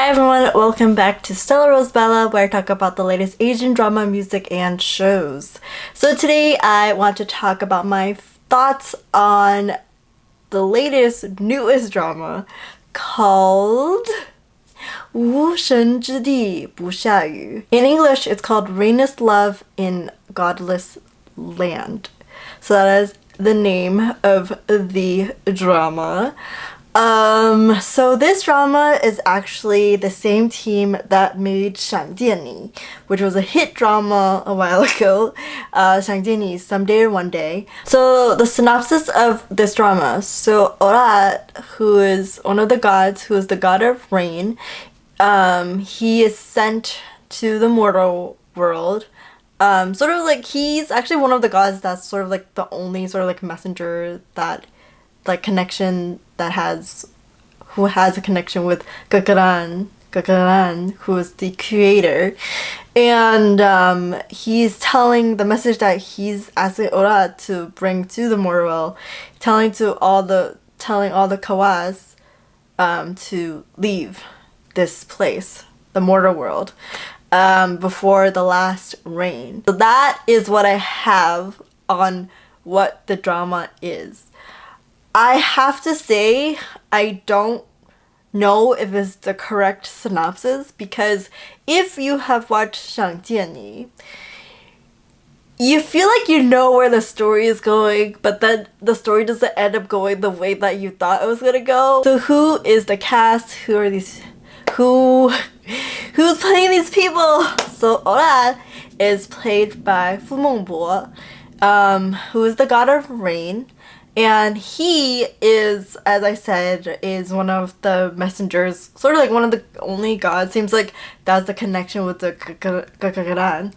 Hi everyone, welcome back to Stella Rose Bella, where I talk about the latest Asian drama, music, and shows. So today I want to talk about my thoughts on the latest, newest drama called 无神之地不下雨. In English, it's called Rainless Love in Godless Land. So that is the name of the drama. So this drama is actually the same team that made 想见你, which was a hit drama a while ago. 想见你 Someday or One Day. So the synopsis of this drama. So Ora, who is one of the gods, who is the god of rain, he is sent to the mortal world. Sort of like he's actually one of the gods that's sort of like the only sort of like messenger that like connection that who has a connection with Gagaran, who is the creator, and he's telling the message that he's asking Ora to bring to the mortal world, telling all the kawas to leave this place, the mortal world, before the last rain. So that is what I have on what the drama is. I have to say, I don't know if it's the correct synopsis, because if you have watched 想见你, you feel like you know where the story is going, but then the story doesn't end up going the way that you thought it was gonna go. So who is the cast? Who are these? Who's playing these people? So Ora is played by Fu Mengbo, who is the god of rain. And he is, as I said, is one of the messengers, sort of like one of the only gods. Seems like that's the connection with the Gagaran.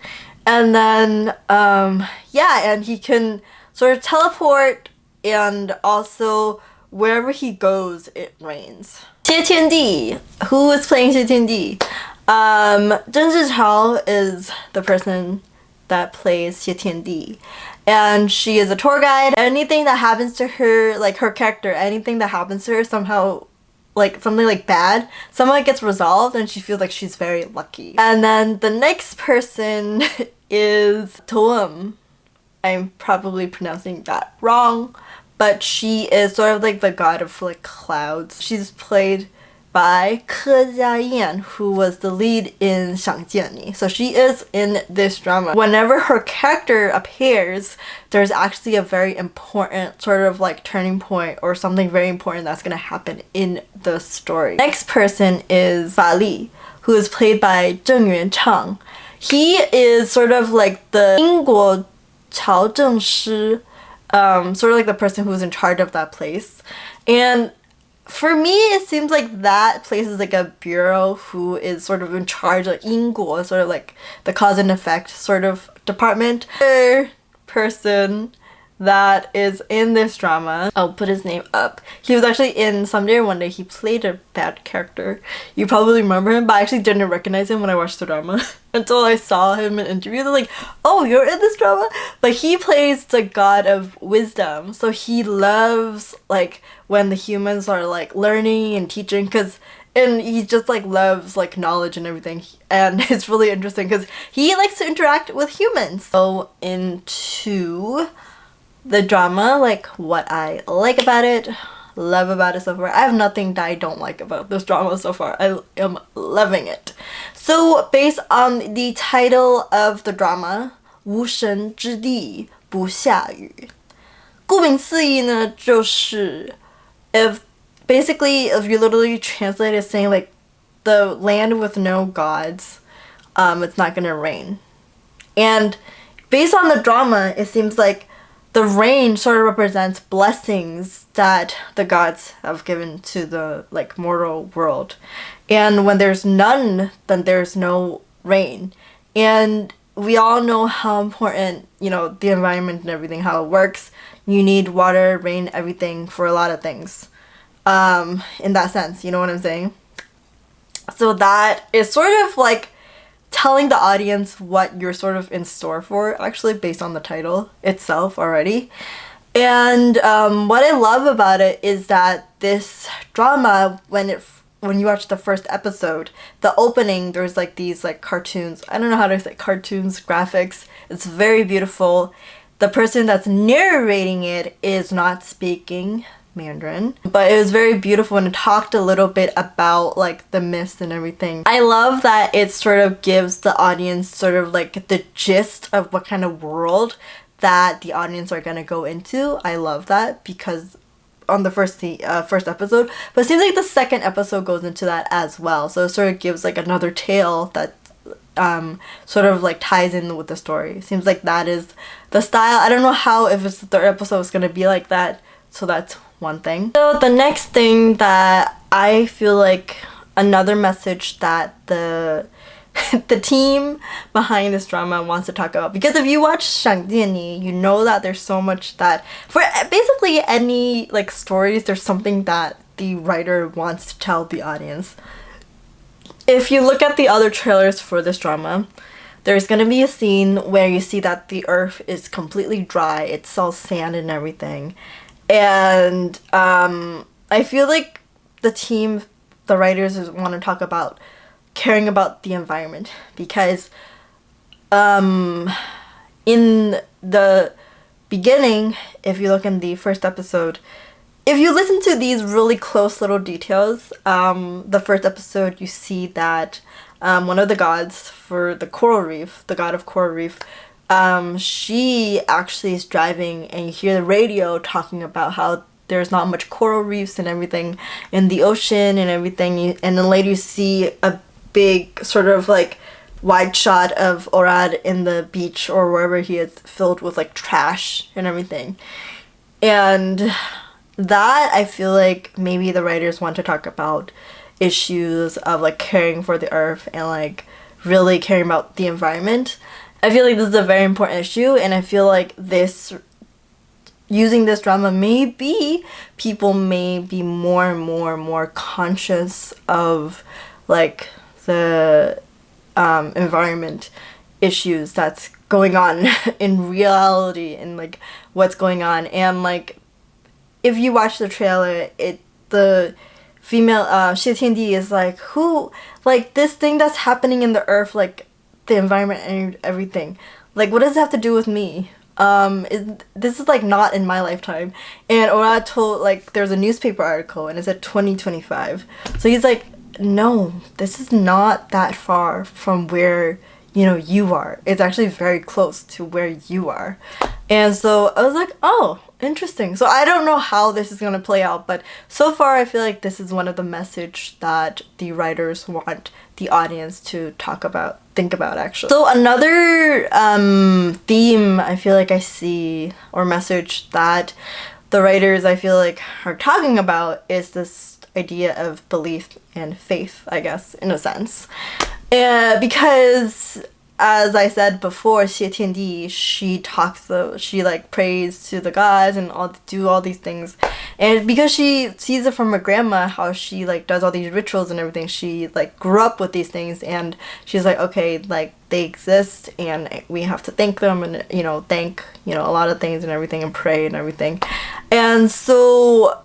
And then, yeah, and he can sort of teleport, and also wherever he goes, it rains. 谢天地, who is playing 谢天地? Zheng Zhichao is the person that plays 谢天地. And she is a tour guide. Anything that happens to her, like her character, anything that happens to her somehow, like something like bad, somehow it gets resolved and she feels like she's very lucky. And then the next person is Toum. I'm probably pronouncing that wrong, but she is sort of like the god of like clouds. She's played by Ke Jiayan, who was the lead in 想见你. So she is in this drama. Whenever her character appears, there's actually a very important sort of like turning point or something very important that's gonna happen in the story. Next person is Fa Li, who is played by Zheng Yuanchang. He is sort of like the 英国朝政师, sort of like the person who's in charge of that place. And for me, it seems like that place is like a bureau who is sort of in charge of 因果, sort of like the cause and effect sort of department. Another person that is in this drama, I'll put his name up. He was actually in Someday or One Day. He played a bad character. You probably remember him, but I actually didn't recognize him when I watched the drama until I saw him in interviews. I was like, oh, you're in this drama? But he plays the god of wisdom. So he loves like when the humans are like learning and teaching, and he just like loves like knowledge and everything, and it's really interesting because he likes to interact with humans. So into the drama, like what I like about it, love about it so far. I have nothing that I don't like about this drama so far. I am loving it. So based on the title of the drama, 无神之地不下雨, 顾名思义呢, 就是 if you literally translate it, saying like the land with no gods, it's not gonna rain. And based on the drama, it seems like the rain sort of represents blessings that the gods have given to the like mortal world. And when there's none, then there's no rain. And we all know how important, you know, the environment and everything, how it works. You need water, rain, everything for a lot of things. In that sense, you know what I'm saying? So that is sort of like telling the audience what you're sort of in store for, actually, based on the title itself already. And what I love about it is that this drama, when it when you watch the first episode, the opening, there's like these like cartoons. I don't know how to say cartoons, graphics. It's very beautiful. The person that's narrating it is not speaking Mandarin, but it was very beautiful and it talked a little bit about like the myths and everything. I love that it sort of gives the audience sort of like the gist of what kind of world that the audience are gonna go into. I love that because on the first episode, but it seems like the second episode goes into that as well, so it sort of gives like another tale that sort of like ties in with the story. It seems like that is the style. I don't know how, if it's the third episode, it's gonna be like that, so that's one thing. So the next thing that I feel like another message that the the team behind this drama wants to talk about, because if you watch 想见你, you know that there's so much that for basically any like stories, there's something that the writer wants to tell the audience. If you look at the other trailers for this drama, there's gonna be a scene where you see that the earth is completely dry, it's all sand and everything, and I feel like the writers want to talk about caring about the environment, because in the beginning, if you look in the first episode, if you listen to these really close little details, the first episode you see that one of the gods for the coral reef, the god of coral reef, she actually is driving and you hear the radio talking about how there's not much coral reefs and everything in the ocean and everything, and then later you see a big sort of like wide shot of Orad in the beach or wherever he is, filled with like trash and everything. And that, I feel like maybe the writers want to talk about issues of like caring for the earth and like really caring about the environment. I feel like this is a very important issue, and I feel like using this drama, maybe people may be more and more conscious of like the environment issues that's going on in reality and like what's going on. And like if you watch the trailer, the female Xie Tiandi is like, who, like this thing that's happening in the earth, like the environment and everything, like what does it have to do with me? This is like not in my lifetime. And Ora told, like, there's a newspaper article and it said 2025, so he's like, no, this is not that far from where, you know, you are. It's actually very close to where you are. And so I was like, oh, interesting. So I don't know how this is gonna play out, but so far I feel like this is one of the message that the writers want the audience to think about actually. So another theme I feel like I see, or message that the writers I feel like are talking about, is this idea of belief and faith, I guess, in a sense. Because as I said before, Xie Tiandi, she like prays to the gods and do all these things, and because she sees it from her grandma how she like does all these rituals and everything, she like grew up with these things, and she's like, okay, like they exist and we have to thank them, and thank a lot of things and everything, and pray and everything. And so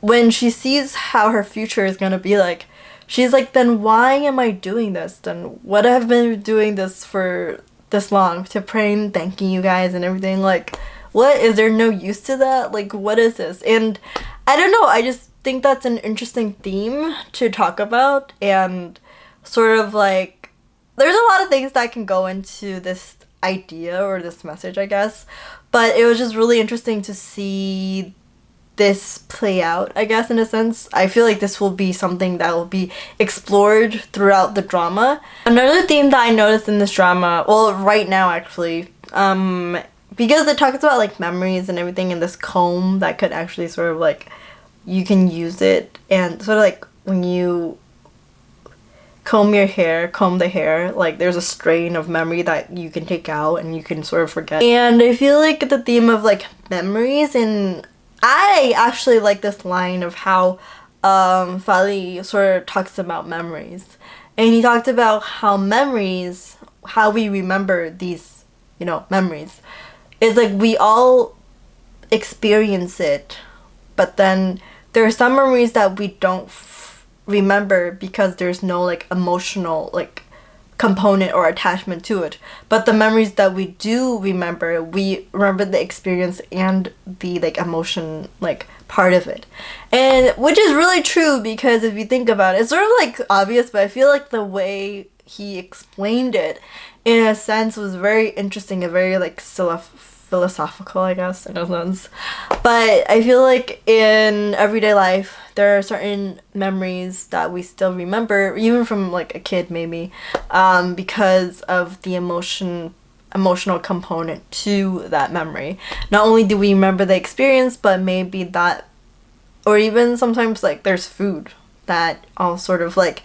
when she sees how her future is gonna be like, she's like, then why am I doing this? Then what have I been doing this for this long, to praying, thanking you guys and everything? Like, what, is there no use to that? Like, what is this? And I don't know, I just think that's an interesting theme to talk about, and sort of like, there's a lot of things that can go into this idea or this message, I guess, but it was just really interesting to see this play out, I guess, in a sense. I feel like this will be something that will be explored throughout the drama. Another theme that I noticed in this drama, well, right now actually, because it talks about like memories and everything, in this comb that could actually sort of like, you can use it, and sort of like when you comb the hair, like there's a strain of memory that you can take out and you can sort of forget. And I feel like the theme of like memories, and I actually like this line of how Fali sort of talks about memories, and he talked about how memories, how we remember these, memories, is like we all experience it, but then there are some memories that we don't remember because there's no like emotional like component or attachment to it. But the memories that we do remember, we remember the experience and the like emotion like part of it. And which is really true, because if you think about it, it's sort of like obvious, but I feel like the way he explained it in a sense was very interesting and very like philosophical, I guess, in a sense. But I feel like in everyday life there are certain memories that we still remember, even from like a kid maybe, because of the emotional component to that memory. Not only do we remember the experience, but maybe that, or even sometimes like there's food that all sort of like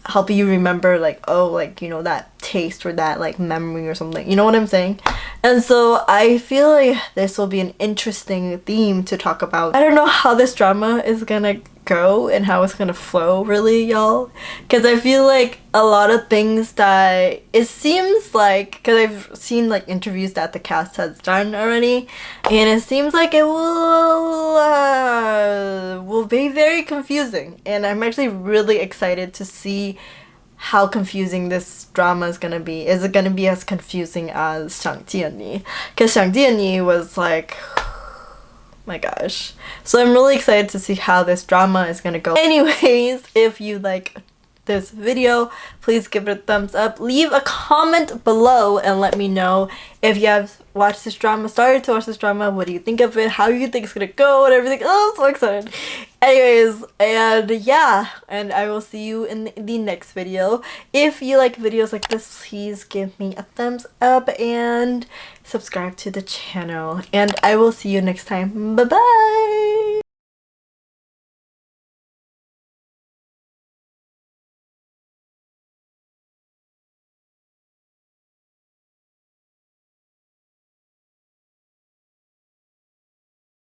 help you remember, like, oh, like, you know, that taste or that like memory or something, you know what I'm saying? And so I feel like this will be an interesting theme to talk about. I don't know how this drama is gonna go and how it's gonna flow, really, y'all, because I feel like a lot of things that it seems like, because I've seen like interviews that the cast has done already, and it seems like it will be very confusing, and I'm actually really excited to see how confusing this drama is gonna be. Is it gonna be as confusing as 想见你? Because 想见你 was like, my gosh. So I'm really excited to see how this drama is gonna go. Anyways, if you like this video, please give it a thumbs up. Leave a comment below and let me know if you have watched this drama, started to watch this drama, what do you think of it, how you think it's gonna go, and everything. Oh, I'm so excited. Anyways, and yeah, and I will see you in the next video. If you like videos like this, please give me a thumbs up and subscribe to the channel, and I will see you next time. Bye bye.